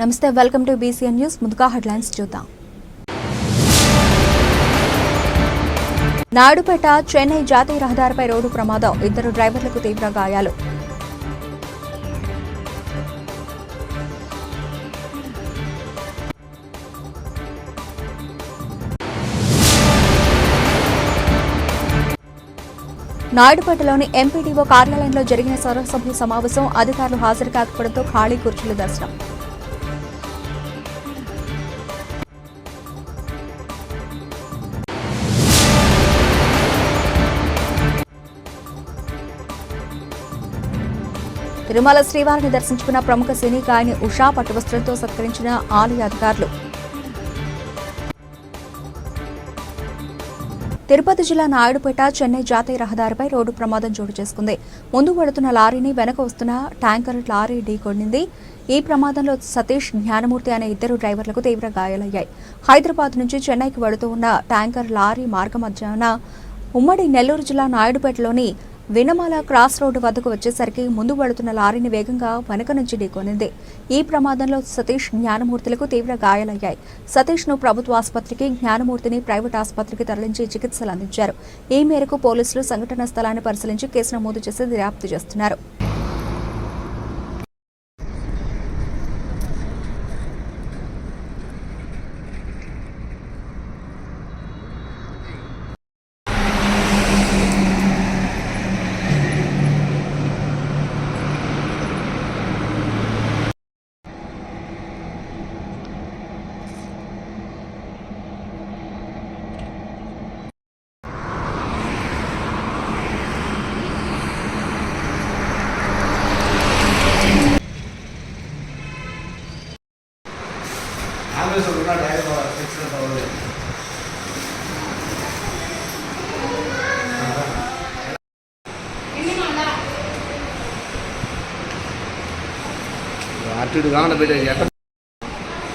నమస్తే, welcome to BCN news. ముందుగా headlines చూద్దాం. నాయుడుపేట చెన్నై జాతీయ రహదారిపై రోడ్డు ప్రమాదం, 2 డ్రైవర్లకు తీవ్ర గాయాలు. నాయుడుపేటలోని ఎంపీడీఓ కార్యాలయంలో జరిగిన సర్వసభ్య సమావేశం, అధికారులు హాజరు కాకపోవడంతో ఖాళీ కుర్చీల దర్శనం. తిరుమల శ్రీవారిని దర్శించుకున్న ప్రముఖ సినీ గాయని ఉషా పట్టువస్త్రంతో సత్కరించిన ఆలయ అధికారులు. తిరుపతి జిల్లా నాయుడుపేట చెన్నై జాతీయ రహదారిపై రోడ్డు ప్రమాదం చోటు చేసుకుంది. ముందు వెడుతున్న లారీని వెనక వస్తున్న ట్యాంకర్ లారీ ఢీకొట్టింది. ఈ ప్రమాదంలో సతీష్, జ్ఞానమూర్తి అనే 2 డ్రైవర్లకు తీవ్ర గాయాలయ్యాయి. హైదరాబాద్ నుంచి చెన్నైకి వెడుతూ ఉన్న ట్యాంకర్ లారీ మార్గమధ్యాన ఉమ్మడి నెల్లూరు జిల్లా నాయుడుపేటలోని వినమాల క్రాస్ రోడ్డు వద్దకు వచ్చేసరికి ముందు వెళుతున్న లారీని వేగంగా వెనక నుంచి ఢీకొనింది. ఈ ప్రమాదంలో సతీష్, జ్ఞానమూర్తులకు తీవ్ర గాయాలయ్యాయి. సతీష్ ను ప్రభుత్వ ఆసుపత్రికి, జ్ఞానమూర్తిని ప్రైవేట్ ఆసుపత్రికి తరలించి చికిత్సలు అందించారు. ఈ మేరకు పోలీసులు సంఘటనా స్థలాన్ని పరిశీలించి కేసు నమోదు చేసి దర్యాప్తు చేస్తున్నారు.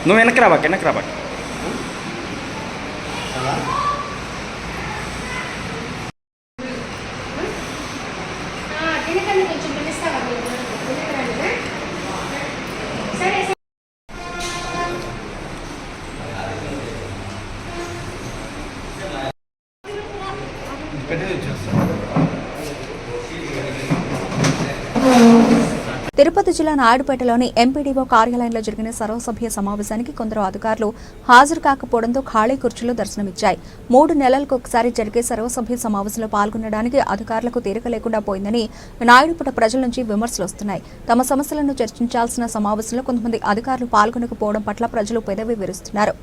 నువ్వు వెనక్కి రాబాక తిరుపతి జిల్లా నాయుడుపేటలోని ఎంపీడీఓ కార్యాలయంలో జరిగిన సర్వసభ్య సమావేశానికి కొందరు అధికారులు హాజరు కాకపోవడంతో ఖాళీ కుర్చీలు దర్శనమిచ్చాయి. 3 నెలలకు ఒకసారి జరిగే సర్వసభ్య సమావేశంలో పాల్గొనడానికి అధికారులకు తీరిక లేకుండా పోయిందని నాయుడుపేట ప్రజల నుంచి విమర్శలు వస్తున్నాయి. తమ సమస్యలను చర్చించాల్సిన సమావేశంలో కొంతమంది అధికారులు పాల్గొనకపోవడం పట్ల ప్రజలు పెదవి విరుస్తున్నారు.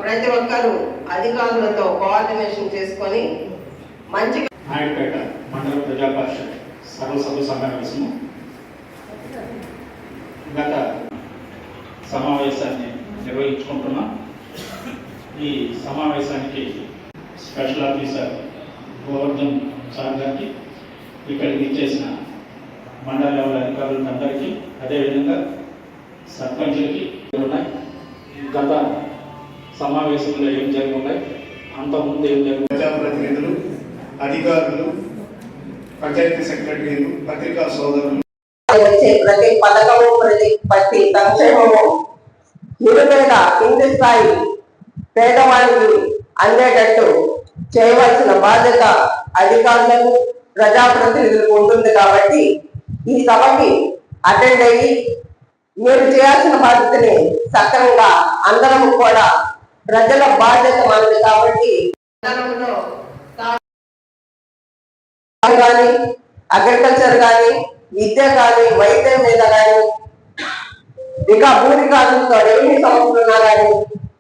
ప్రతి ఒక్కరూ అధికారులతో కోఆర్డినేషన్ చేసుకొని మంచి నాయుడుపేట మండల ప్రజా పరిషత్ సర్వసభ్య సమావేశము గత సమావేశాన్ని నిర్వహించుకుంటున్నాం. ఈ సమావేశానికి స్పెషల్ ఆఫీసర్ గోవర్ధన్ సార్ గారికి, ఇక్కడికి ఇచ్చేసిన మండల లెవెల్ అధికారులందరికీ, అదేవిధంగా సర్పంచులకి ఉన్నాయి. గత సమావేశంలో ఏం జరిగి ఉన్నాయి, అంతకుముందు ఏం జరిగి, ప్రజాప్రతినిధులు, అధికారులు, పంచాయతీ సెక్రటరీలు, పత్రికా సోదరులు, ప్రతి పథకము, ప్రతి సంక్షేమము నిరుపేద కింది స్థాయి పేదవాళ్ళకి అందేటట్టు చేయవలసిన బాధ్యత అధికారులకు, ప్రజాప్రతినిధులకు ఉంటుంది. కాబట్టి ఈ సభకి అటెండ్ అయ్యి మీరు చేయాల్సిన బాధ్యతని సక్రమంగా అందరం కూడా, ప్రజల బాధ్యత మనది కాబట్టి కానీ అగ్రికల్చర్ కానీ, విద్య కానీ, వైద్యం మీద కానీ, ఇక భూమి కాలంతో రెవెన్యూ సమస్యలు ఉన్నా కానీ,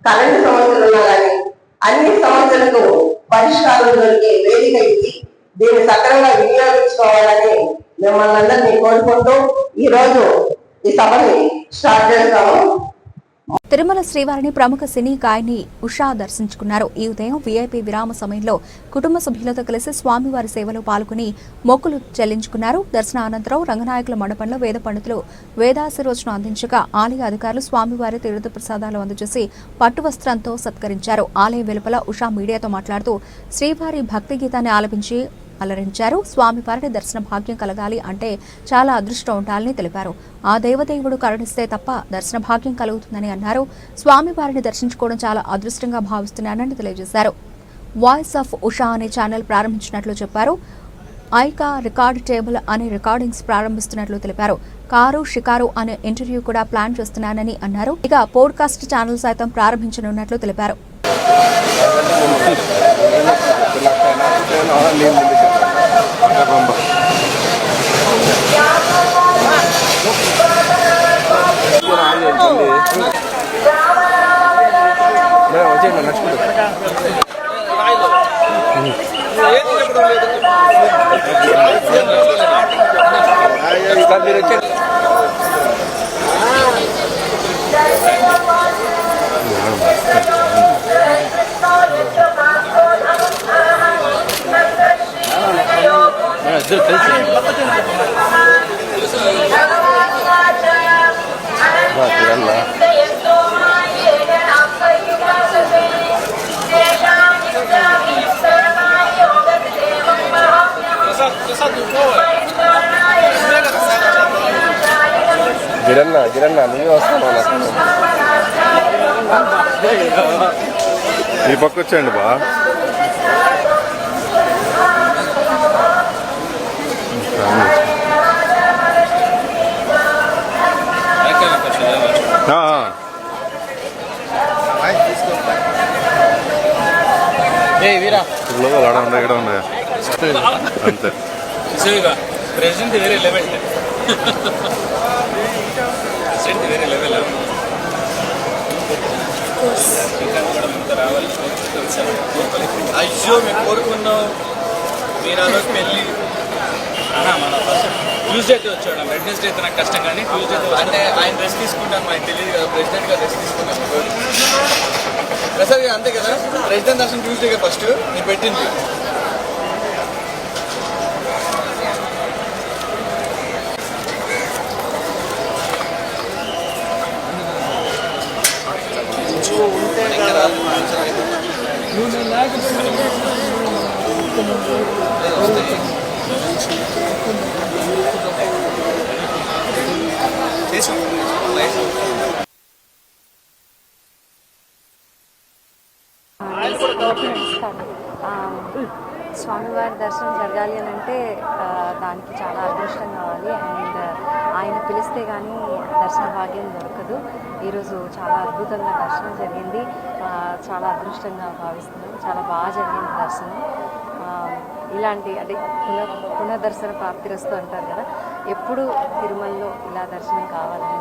కరెంటు సమస్యలు ఉన్నా కానీ, అన్ని సమస్యలకు పరిష్కారం దొరికే వేదిక ఇచ్చి దీన్ని సక్రమంగా వినియోగించుకోవాలని మిమ్మల్ని అందరినీ కోరుకుంటూ ఈరోజు ఈ సభని స్టార్ట్ చేస్తాము. తిరుమల శ్రీవారిని ప్రముఖ సినీ గాయని ఉషా దర్శించుకున్నారు. ఈ ఉదయం వీఐపీ విరామ సమయంలో కుటుంబ సభ్యులతో కలిసి స్వామివారి సేవలో పాల్గొని మొక్కులు చెల్లించుకున్నారు. దర్శన అనంతరం రంగనాయకుల మండపంలో వేద పండితులు వేదాశీర్వచనం అందించగా ఆలయ అధికారులు స్వామివారి తీర్థ ప్రసాదాలు అందజేసి పట్టు వస్త్రంతో సత్కరించారు. ఆలయ వెలుపల ఉషా మీడియాతో మాట్లాడుతూ శ్రీవారి భక్తి గీతాన్ని ఆలపించి అలరించారు. స్వామివారిని దర్శన భాగ్యం కలగాలి అంటే చాలా అదృష్టం ఉండాలని తెలిపారు. ఆ దేవదేవుడు కరుణిస్తే తప్ప దర్శన భాగ్యం కలుగుతుందని అన్నారు. స్వామివారిని దర్శించుకోవడం చాలా అదృష్టంగా భావిస్తున్నానని తెలియజేశారు. వాయిస్ ఆఫ్ ఉషా అనే ఛానల్ ప్రారంభించినట్లు చెప్పారు. ఐకా రికార్డ్ టేబుల్ అనే రికార్డింగ్స్ ప్రారంభిస్తున్నట్లు తెలిపారు. కారు షికారు అనే ఇంటర్వ్యూ కూడా ప్లాన్ చేస్తున్నానని అన్నారు. ఇక పోడ్కాస్ట్ ఛానల్ సైతం ప్రారంభించనున్నట్లు తెలిపారు. గిరన్న నువ్వే వస్తాను ఈ పక్క వచ్చేయండి బా. ఆడ ఉన్నాయి ఇక్కడ ఉన్నాయా అంతే. ప్రెసిడెంట్ వేరే లెవెల్ వేరే లెవెల్ రావాలి. అయ్యో మేము కోరుకున్నాం మీరు ఆ రోజు పెళ్ళి మన ట్యూస్డే వచ్చాడు. వెడ్నెస్డే అయితే నాకు కష్టం, కానీ ట్యూస్డే అంటే ఆయన రెస్ట్ తీసుకుంటాను ఆయనకు తెలియదు కదా. ప్రెసిడెంట్ గా రెస్ట్ తీసుకుంటాను ప్రసాద్ గారు, అంతే కదా. ప్రెసిడెంట్ దర్శనం ట్యూస్డేగా ఫస్ట్ నేను పెట్టింది. స్వామివారి దర్శనం జరగాలి అని అంటే దానికి చాలా అదృష్టం కావాలి. అండ్ ఆయన పిలిస్తే కానీ దర్శన భాగ్యం దొరకదు. ఈరోజు చాలా అద్భుతంగా దర్శనం జరిగింది. చాలా అదృష్టంగా భావిస్తున్నాం. చాలా బాగా జరిగింది దర్శనం. ఇలాంటి అంటే పునర్దర్శన ప్రాప్తిరస్తు అంటారు కదా, ఎప్పుడు తిరుమలలో ఇలా దర్శనం కావాలని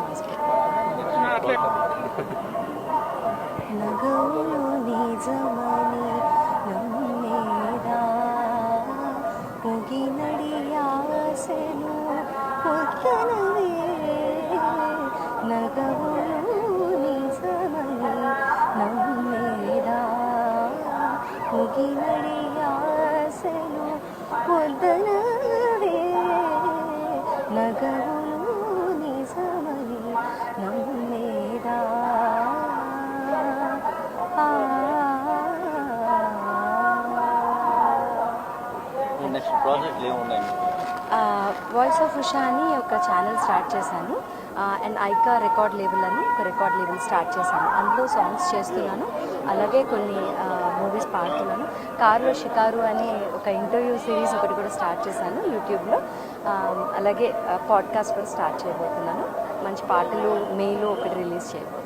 వాయిస్ ఆఫ్ ఉషా అని ఒక ఛానల్ స్టార్ట్ చేశాను. అండ్ ఐకా రికార్డ్ లేబుల్ అని ఒక రికార్డ్ లేబుల్ స్టార్ట్ చేశాను. అందులో సాంగ్స్ చేస్తున్నాను, అలాగే కొన్ని మూవీస్ పాడుతున్నాను. కారులో షికారు అనే ఒక ఇంటర్వ్యూ సిరీస్ ఒకటి కూడా స్టార్ట్ చేశాను యూట్యూబ్లో. అలాగే పాడ్కాస్ట్ కూడా స్టార్ట్ చేయబోతున్నాను. మంచి పాటలు మేలో ఒకటి రిలీజ్ చేయబోతున్నాను.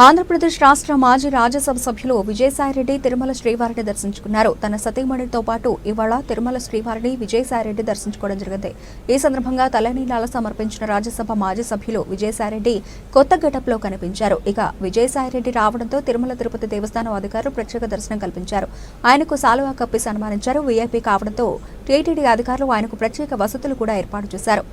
ఆంధ్రప్రదేశ్ రాష్ట్ర మాజీ రాజ్యసభ సభ్యులు విజయసాయిరెడ్డి తిరుమల శ్రీవారిని దర్శించుకున్నారు. తన సతీమణితో పాటు ఇవాళ తిరుమల శ్రీవారిని విజయసాయిరెడ్డి దర్శించుకోవడం జరిగింది. ఈ సందర్భంగా తలనీలాలు సమర్పించిన రాజ్యసభ మాజీ సభ్యులు విజయసాయిరెడ్డి కొత్త గెటప్లో కనిపించారు. ఇక విజయసాయిరెడ్డి రావడంతో తిరుమల తిరుపతి దేవస్థానం అధికారులు ప్రత్యేక దర్శనం కల్పించారు. ఆయనకు సాలువా కప్పి సన్మానించారు. వీఐపీ కావడంతో టీటీడీ అధికారులు ఆయనకు ప్రత్యేక వసతులు కూడా ఏర్పాటు చేశారు.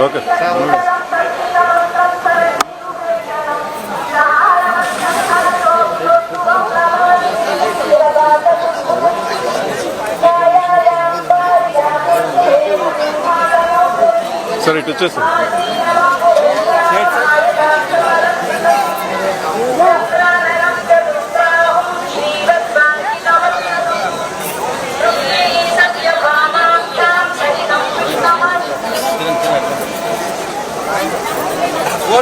ఓకే సార్ ఇటు వచ్చేసారు.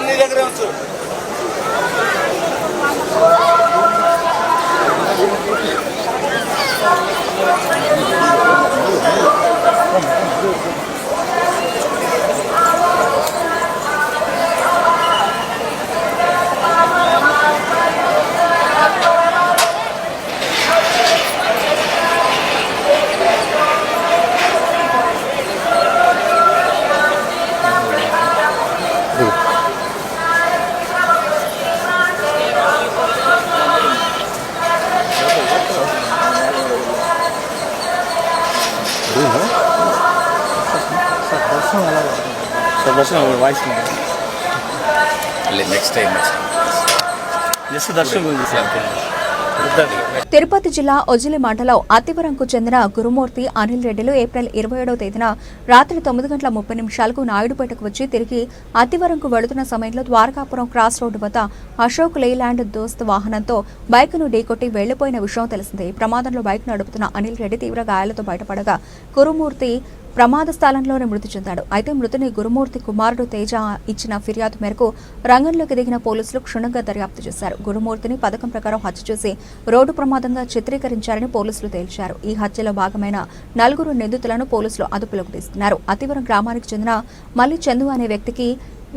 నీ దగ్గర ఉంచు. వాయిస్ నెక్స్ట్ టైం జస్ట్ దర్శనం తిరుపతి జిల్లా ఒజిలి మండలం అత్తివరంకు చెందిన గురుమూర్తి అనిల్ రెడ్డిలు ఏప్రిల్ 27వ తేదీన రాత్రి 9:30 నాయుడుపేటకు వచ్చి తిరిగి అత్తివరంకు వెళుతున్న సమయంలో ద్వారకాపురం క్రాస్ రోడ్డు వద్ద అశోక్ లేలాండ్ దోస్త్ వాహనంతో బైక్ను ఢీకొట్టి వెళ్లిపోయిన విషయం తెలిసిందే. ఈ ప్రమాదంలో బైక్ నడుపుతున్న అనిల్ రెడ్డి తీవ్ర గాయాలతో బయటపడగా గురుమూర్తి ప్రమాద స్థలంలోనే మృతి చెందాడు. అయితే మృతుని గురుమూర్తి కుమారుడు తేజ ఇచ్చిన ఫిర్యాదు మేరకు రంగంలోకి దిగిన పోలీసులు క్షుణ్ణంగా దర్యాప్తు చేశారు. గురుమూర్తిని పథకం ప్రకారం హత్య చేసి రోడ్డు ప్రమాదంగా చిత్రీకరించారని పోలీసులు తేల్చారు. ఈ హత్యలో భాగమైన 4 నిందితులను పోలీసులు అదుపులోకి తీసుకున్నారు. అతివరం గ్రామానికి చెందిన మల్లి చందు అనే వ్యక్తికి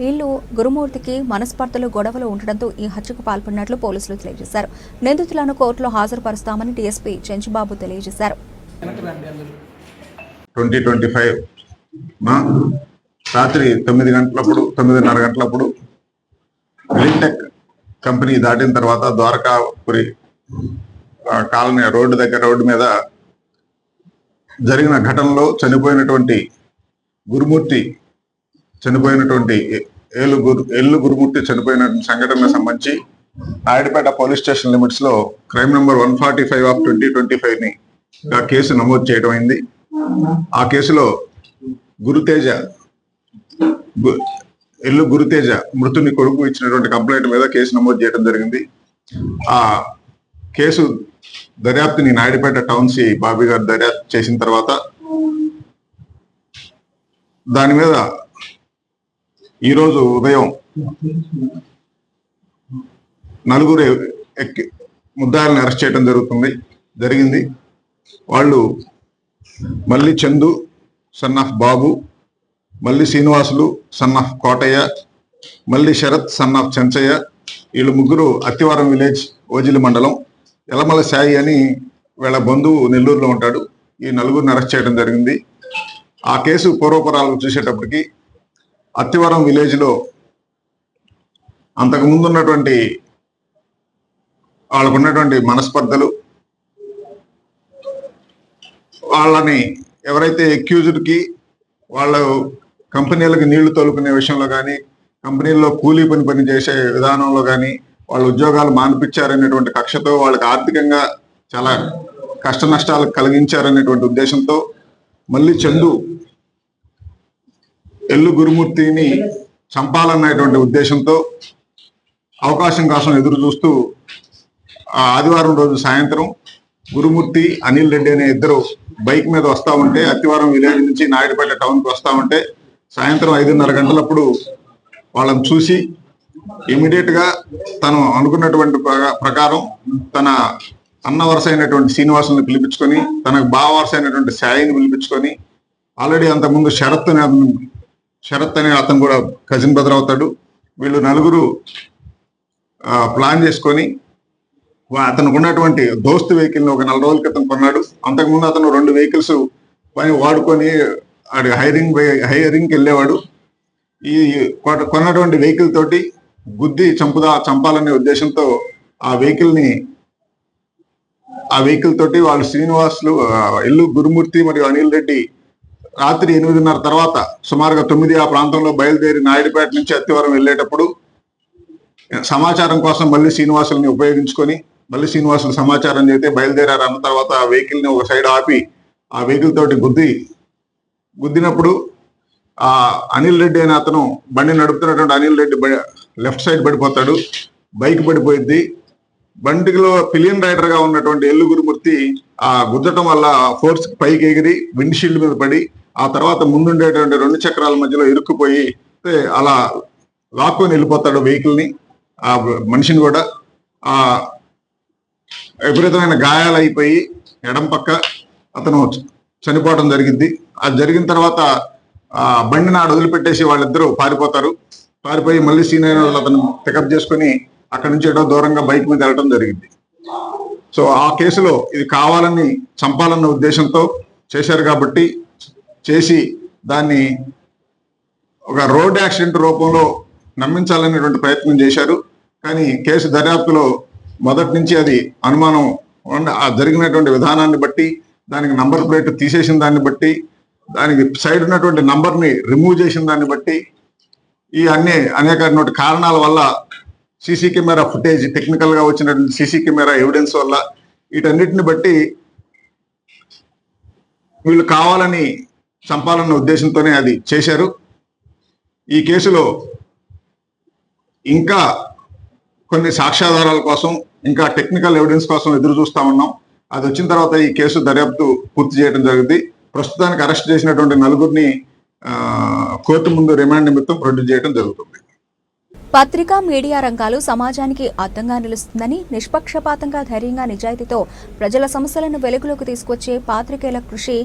వీళ్లు గురుమూర్తికి మనస్పర్ధలు గొడవలు ఉండడంతో ఈ హత్యకు పాల్పడినట్లు పోలీసులు తెలియజేశారు. నిందితులను కోర్టులో హాజరుపరుస్తామని డీఎస్పీ చెంచుబాబు తెలియజేశారు. 2025 రాత్రి 9:30 గంటలప్పుడు గ్రీన్టెక్ కంపెనీ దాటిన తర్వాత ద్వారకాపురి కాలనీ రోడ్డు మీద జరిగిన ఘటనలో చనిపోయినటువంటి ఎల్లు గురుమూర్తి చనిపోయిన సంఘటనకు సంబంధించి నాయుడుపేట పోలీస్ స్టేషన్ లిమిట్స్ లో క్రైమ్ నెంబర్ 145/2025 కేసు నమోదు చేయడం అయింది. ఆ కేసులో గురుతేజ మృతుని కొడుకు ఇచ్చినటువంటి కంప్లైంట్ మీద కేసు నమోదు చేయడం జరిగింది. ఆ కేసు దర్యాప్తుని నాయుడుపేట టౌన్ సి బాబీ గారు దర్యాప్తు చేసిన తర్వాత దాని మీద ఈరోజు ఉదయం 4 ముద్దాయిలను అరెస్ట్ చేయడం జరిగింది. వాళ్ళు Malli Chandu son of Babu, Malli Srinivasulu son of Kotaiah, Malli Sarath son of Chenchaiah, వీళ్ళు ముగ్గురు అత్తివరం విలేజ్ ఓజిలి మండలం. ఎలమల సాయి అని వీళ్ళ బంధువు నెల్లూరులో ఉంటాడు. ఈ 4 అరెస్ట్ చేయడం జరిగింది. ఆ కేసు పూర్వపరాలు చూసేటప్పటికి అత్తివరం విలేజ్ లో అంతకు ముందు ఉన్నటువంటి వాళ్ళకున్నటువంటి మనస్పర్ధలు, వాళ్ళని ఎవరైతే అక్యూజ్డ్ కి వాళ్ళ కంపెనీలకు నీళ్లు తోలుకునే విషయంలో కానీ, కంపెనీల్లో కూలీ పని చేసే విధానంలో కానీ వాళ్ళ ఉద్యోగాలు మాన్పించారనేటువంటి కక్షతో వాళ్ళకి ఆర్థికంగా చాలా కష్ట నష్టాలు కలిగించారనేటువంటి ఉద్దేశంతో మళ్ళీ చందు ఎల్లు గురుమూర్తిని చంపాలనేటువంటి ఉద్దేశంతో అవకాశం కోసం ఎదురు చూస్తూ ఆదివారం రోజు సాయంత్రం గురుమూర్తి అనిల్ రెడ్డి అనే ఇద్దరు బైక్ మీద వస్తా ఉంటే, అత్తివరం విలేజ్ నుంచి నాయుడుపేట టౌన్ కి వస్తా ఉంటే సాయంత్రం 5:30 గంటలప్పుడు వాళ్ళని చూసి ఇమీడియట్ గా తను అనుకున్నటువంటి ప్రకారం తన అన్న వరుస అయినటువంటి శ్రీనివాసుని పిలిపించుకొని, తనకు బావ వరుస అయినటువంటి సాయిని పిలిపించుకొని, ఆల్రెడీ అంతకుముందు శరత్ అనే అతను కూడా కజిన్ బ్రదర్ అవుతాడు. వీళ్ళు 4 ప్లాన్ చేసుకొని అతనికి ఉన్నటువంటి దోస్తు వెహికల్ ని ఒక 4 రోజుల క్రితం కొన్నాడు. అంతకుముందు అతను 2 వెహికల్స్ పని వాడుకొని హైరింగ్కి వెళ్ళేవాడు. ఈ కొన్నటువంటి వెహికల్ తోటి గుద్ది చంపాలనే ఉద్దేశంతో ఆ వెహికల్ తోటి వాళ్ళు శ్రీనివాసులు, ఎల్లు గురుమూర్తి మరియు అనిల్ రెడ్డి రాత్రి 8:30 తర్వాత సుమారుగా 9 ఆ ప్రాంతంలో బయలుదేరి నాయుడుపేట నుంచి అత్తివరం వెళ్ళేటప్పుడు సమాచారం కోసం మళ్ళీ శ్రీనివాసుల్ని ఉపయోగించుకొని, మళ్ళీ శ్రీనివాసులు సమాచారం చేస్తే బయలుదేరారు. అన్న తర్వాత ఆ వెహికల్ ని ఒక సైడ్ ఆపి ఆ వెహికల్ తోటి గుద్దినప్పుడు ఆ అనిల్ రెడ్డి అనే అతను బండి నడుపుతున్నటువంటి అనిల్ రెడ్డి లెఫ్ట్ సైడ్ పడిపోతాడు, బైక్ పడిపోయింది. బండిలో పిలియన్ రైడర్ గా ఉన్నటువంటి ఎల్లు గురుమూర్తి ఆ గుద్దటం వల్ల ఫోర్స్ పైకి ఎగిరి విండ్షీల్డ్ మీద పడి ఆ తర్వాత ముందుండేటువంటి 2 చక్రాల మధ్యలో ఇరుక్కుపోయి అలా లాక్కొని వెళ్ళిపోతాడు వెహికల్ ని, ఆ మనిషిని కూడా. ఆ విపరీతమైన గాయాలు అయిపోయి ఎడం పక్క అతను చనిపోవడం జరిగింది. అది జరిగిన తర్వాత ఆ బండిని ఆడ వదిలిపెట్టేసి వాళ్ళిద్దరూ పారిపోయి మళ్ళీ సీనియర్ వాళ్ళు అతను పికప్ చేసుకుని అక్కడి నుంచి ఏదో దూరంగా బైక్ మీద వెళ్ళడం జరిగింది. సో ఆ కేసులో ఇది కావాలని చంపాలన్న ఉద్దేశంతో చేశారు కాబట్టి చేసి దాన్ని ఒక రోడ్ యాక్సిడెంట్ రూపంలో నమ్మించాలనేటువంటి ప్రయత్నం చేశారు. కానీ కేసు దర్యాప్తులో మొదటి నుంచి అది అనుమానం ఆ జరిగినటువంటి విధానాన్ని బట్టి, దానికి నంబర్ ప్లేట్ తీసేసిన దాన్ని బట్టి, దానికి సైడ్ ఉన్నటువంటి నంబర్ని రిమూవ్ చేసిన దాన్ని బట్టి, ఈ అనేక కారణాల వల్ల సీసీ కెమెరా ఫుటేజ్, టెక్నికల్ గా వచ్చినటువంటి సీసీ కెమెరా ఎవిడెన్స్ వల్ల వీటన్నిటిని బట్టి వీళ్ళు కావాలని చంపాలన్న ఉద్దేశంతోనే అది చేశారు. ఈ కేసులో ఇంకా కొన్ని సాక్ష్యాధారాల కోసం, ఇంకా టెక్నికల్ ఎవిడెన్స్ కోసం ఎదురు చూస్తా ఉన్నాం. అది వచ్చిన తర్వాత ఈ కేసు దర్యాప్తు పూర్తి చేయడం జరిగింది. ప్రస్తుతానికి అరెస్ట్ చేసినటువంటి 4గురిని కోర్టు ముందు రిమాండ్ నిమిత్తం ప్రొడ్యూస్ చేయడం జరుగుతుంది. పత్రికా మీడియా రంగాలు సమాజానికి అద్దంగా నిలుస్తుందని, నిష్పక్షపాతంగా, ధైర్యంగా, నిజాయితీతో ప్రజల సమస్యలను వెలుగులోకి తీసుకొచ్చే పాత్రికేయుల కృషి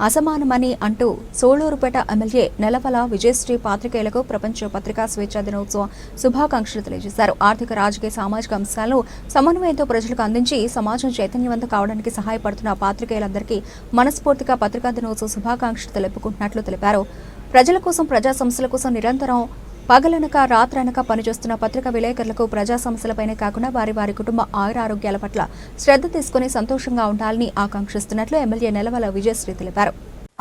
అసమానమని అంటూ సోళూరుపేట ఎమ్మెల్యే నెలవల విజయశ్రీ పాత్రికేయులకు ప్రపంచ పత్రికా స్వేచ్ఛా దినోత్సవ శుభాకాంక్షలు తెలియజేశారు. ఆర్థిక, రాజకీయ, సామాజిక అంశాలను సమన్వయంతో ప్రజలకు అందించి సమాజం చైతన్యవంతం కావడానికి సహాయపడుతున్న పాత్రికేయులందరికీ మనస్ఫూర్తిగా పత్రికా దినోత్సవ శుభాకాంక్షలు తెలుపుకుంటున్నట్లు తెలిపారు. ప్రజల కోసం, ప్రజా సమస్యల కోసం నిరంతరం పగలనక రాత్రనక పనిచేస్తున్న పత్రికా విలేకరులకు ప్రజా సమస్యలపైనే కాకుండా వారి కుటుంబ ఆరోగ్యాల పట్ల శ్రద్ధ తీసుకుని సంతోషంగా ఉండాలని ఆకాంక్షిస్తున్నట్లు ఎమ్మెల్యే నెలవల విజయశ్రీ తెలిపారు.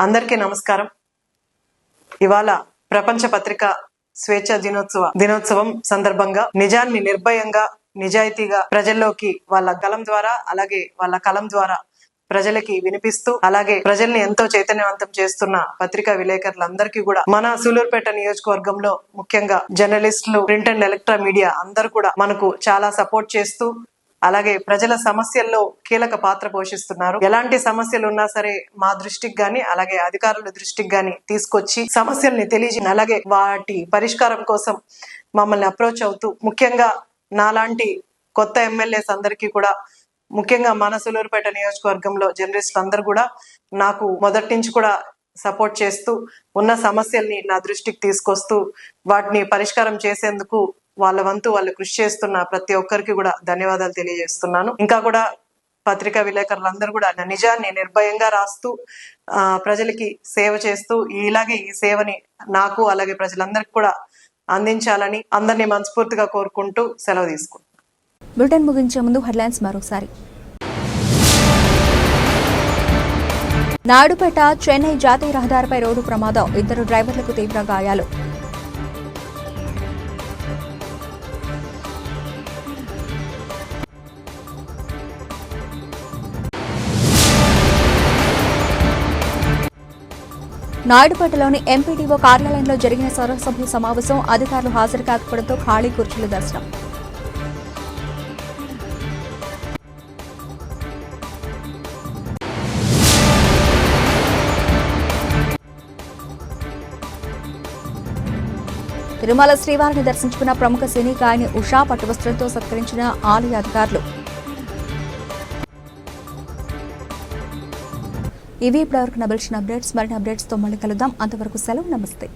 అందరికీ నమస్కారం. ఇవాళ ప్రపంచ పత్రికా స్వేచ్ఛ దినోత్సవం సందర్భంగా నిజాన్ని నిర్భయంగా, నిజాయితీగా ప్రజల్లోకి వాళ్ళ గలం ద్వారా, అలాగే వాళ్ళ కలం ద్వారా ప్రజలకి వినిపిస్తూ, అలాగే ప్రజల్ని ఎంతో చైతన్యవంతం చేస్తున్న పత్రికా విలేకరులందరికీ కూడా మన సూలూరుపేట నియోజకవర్గంలో ముఖ్యంగా జర్నలిస్టులు, ప్రింట్ అండ్ ఎలక్ట్రా మీడియా అందరూ కూడా మనకు చాలా సపోర్ట్ చేస్తూ, అలాగే ప్రజల సమస్యల్లో కీలక పాత్ర పోషిస్తున్నారు. ఎలాంటి సమస్యలు ఉన్నా సరే మా దృష్టికి గాని, అలాగే అధికారుల దృష్టికి గాని తీసుకొచ్చి సమస్యల్ని తెలియజేసి, అలాగే వాటి పరిష్కారం కోసం మమ్మల్ని అప్రోచ్ అవుతూ, ముఖ్యంగా నాలాంటి కొత్త ఎమ్మెల్యేస్ అందరికీ కూడా, ముఖ్యంగా మన సూలూరుపేట నియోజకవర్గంలో జర్నలిస్టులు అందరూ కూడా నాకు మొదటి నుంచి కూడా సపోర్ట్ చేస్తూ, ఉన్న సమస్యల్ని నా దృష్టికి తీసుకొస్తూ వాటిని పరిష్కారం చేసేందుకు వాళ్ళ వంతు వాళ్ళు కృషి చేస్తున్న ప్రతి ఒక్కరికి కూడా ధన్యవాదాలు తెలియజేస్తున్నాను. ఇంకా కూడా పత్రికా విలేకరులందరూ కూడా నిజాన్ని నిర్భయంగా రాస్తూ ప్రజలకి సేవ చేస్తూ, ఇలాగే ఈ సేవని నాకు అలాగే ప్రజలందరికీ కూడా అందించాలని అందరినీ మనస్ఫూర్తిగా కోరుకుంటూ సెలవు తీసుకుంటాను. బులెటిన్ ముగించే ముందు హెడ్లైన్స్ మరోసారి. నాయుడుపేట చెన్నై జాతీయ రహదారిపై రోడ్డు ప్రమాదం, 2 డ్రైవర్లకు తీవ్ర గాయాలు. నాయుడుపేటలోని ఎంపీడీఓ కార్యాలయంలో జరిగిన సర్వసభ్య సమావేశం, అధికారులు హాజరు కాకపోవడంతో ఖాళీ కుర్చీల దర్శనం. తిరుమల శ్రీవారిని దర్శించుకున్న ప్రముఖ సినీ గాయని ఉషా పట్టువస్త్రంతో సత్కరించిన ఆలయ అధికారులు. ఇవి ఇప్పటివరకు నబిల్చిన అప్డేట్స్. మరిన్ని అప్డేట్స్తో మళ్ళీ కలుద్దాం. అంతవరకు సెలవు. నమస్తే.